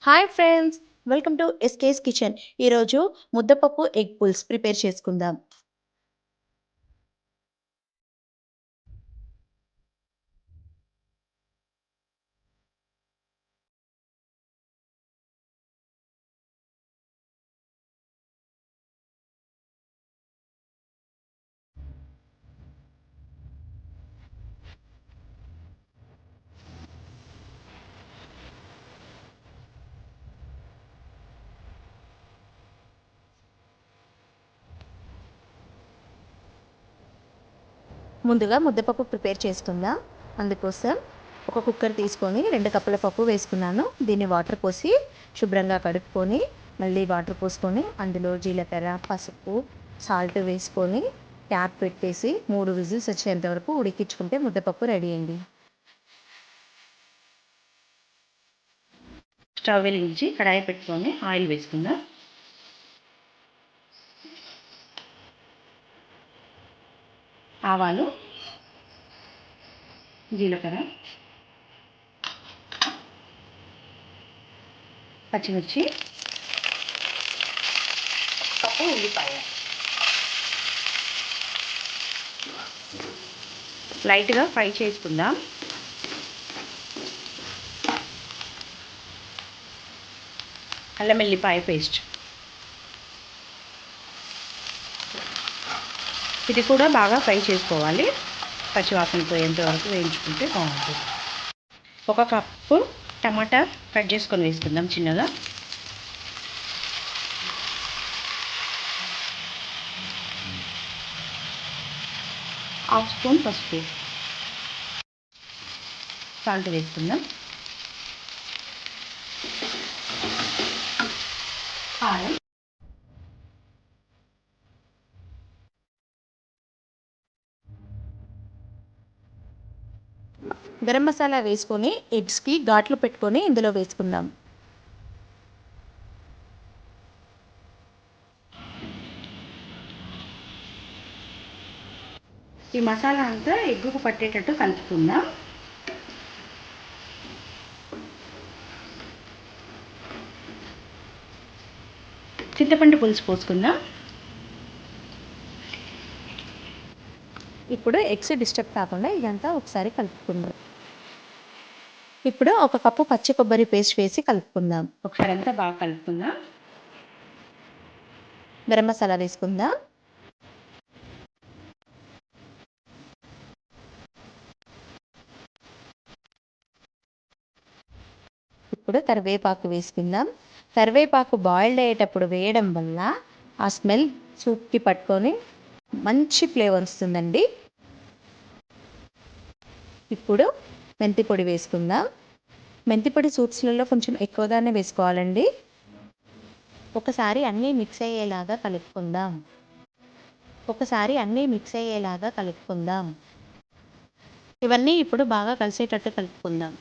Hi friends, welcome to SK's kitchen. ఈరోజు ముద్దపప్పు egg pulls prepare చేసుకుందాం. ముందుగా ముద్దపప్పు ప్రిపేర్ చేసుకుందాం. అందుకోసం ఒక కుక్కర్ తీసుకొని 2 కప్పుల పప్పు వేసుకున్నాను. దీన్ని వాటర్ పోసి శుభ్రంగా కడుక్కొని మళ్ళీ వాటర్ పోసుకొని అందులో జీలకర్ర, పసుపు, సాల్ట్ వేసుకొని ట్యాప్ పెట్టేసి 3 విజిల్స్ వచ్చేంత వరకు ఉడికించుకుంటే ముద్దపప్పు రెడీ అయింది. స్టవ్ వెలిగించి కడాయి పెట్టుకొని ఆయిల్ వేసుకుందాం. ఆవాలు, జీలకర్ర, పచ్చిమిర్చి, కప్పు ఉల్లిపాయ లైట్గా ఫ్రై చేసుకుందాం. అల్లం వెల్లిపాయ పేస్ట్ ఇది కూడా బాగా ఫ్రై చేసుకోవాలి. పచ్చివాసన పోయేంత వరకు వేయించుకుంటే బాగుంటుంది. 1 కప్పు టమాటా కట్ చేసుకొని వేసుకుందాం చిన్నగా. హాఫ్ స్పూన్ పసుపు, సాల్ట్ వేసుకుందాం. కారం, గరం మసాలా వేసుకొని ఎగ్స్కి ఘాట్లు పెట్టుకొని ఇందులో వేసుకుందాం. ఈ మసాలా అంతా ఎగ్గుకు పట్టేటట్టు కలుపుకుందాం. చింతపండు పులుసు పోసుకుందాం. ఇప్పుడు ఎగ్స్ డిస్టర్బ్ కాకుండా ఇదంతా ఒకసారి కలుపుకుందాం. ఇప్పుడు 1 కప్పు పచ్చి కొబ్బరి పేస్ట్ వేసి కలుపుకుందాం. ఒకసారి అంతా బాగా కలుపుకుందాం. గరం మసాలా వేసుకుందాం. ఇప్పుడు కరివేపాకు వేసుకుందాం. కరివేపాకు బాయిల్డ్ అయ్యేటప్పుడు వేయడం వల్ల ఆ స్మెల్ సూప్కి పట్టుకొని మంచి ఫ్లేవర్ వస్తుందండి. ఇప్పుడు మెంతి పొడి వేసుకుందాం. మెంతి పొడి సూప్స్లలో కొంచెం ఎక్కువగానే వేసుకోవాలండి. ఒకసారి అన్నీ మిక్స్ అయ్యేలాగా కలుపుకుందాం. ఇవన్నీ ఇప్పుడు బాగా కలిసేటట్టు కలుపుకుందాం.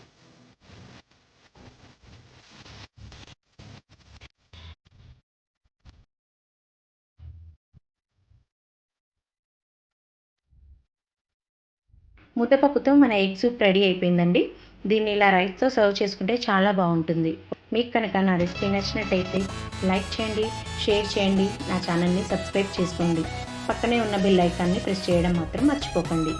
ముద్దపప్పుతో మన ఎగ్ సూప్ రెడీ అయిపోయిందండి. దీన్ని ఇలా రైస్తో సర్వ్ చేసుకుంటే చాలా బాగుంటుంది. మీకు కనుక నా రెసిపీ నచ్చినట్టయితే లైక్ చేయండి, షేర్ చేయండి, నా ఛానల్ని సబ్స్క్రైబ్ చేసుకోండి. పక్కనే ఉన్న బెల్ ఐకాన్ని ప్రెస్ చేయడం మాత్రం మర్చిపోకండి.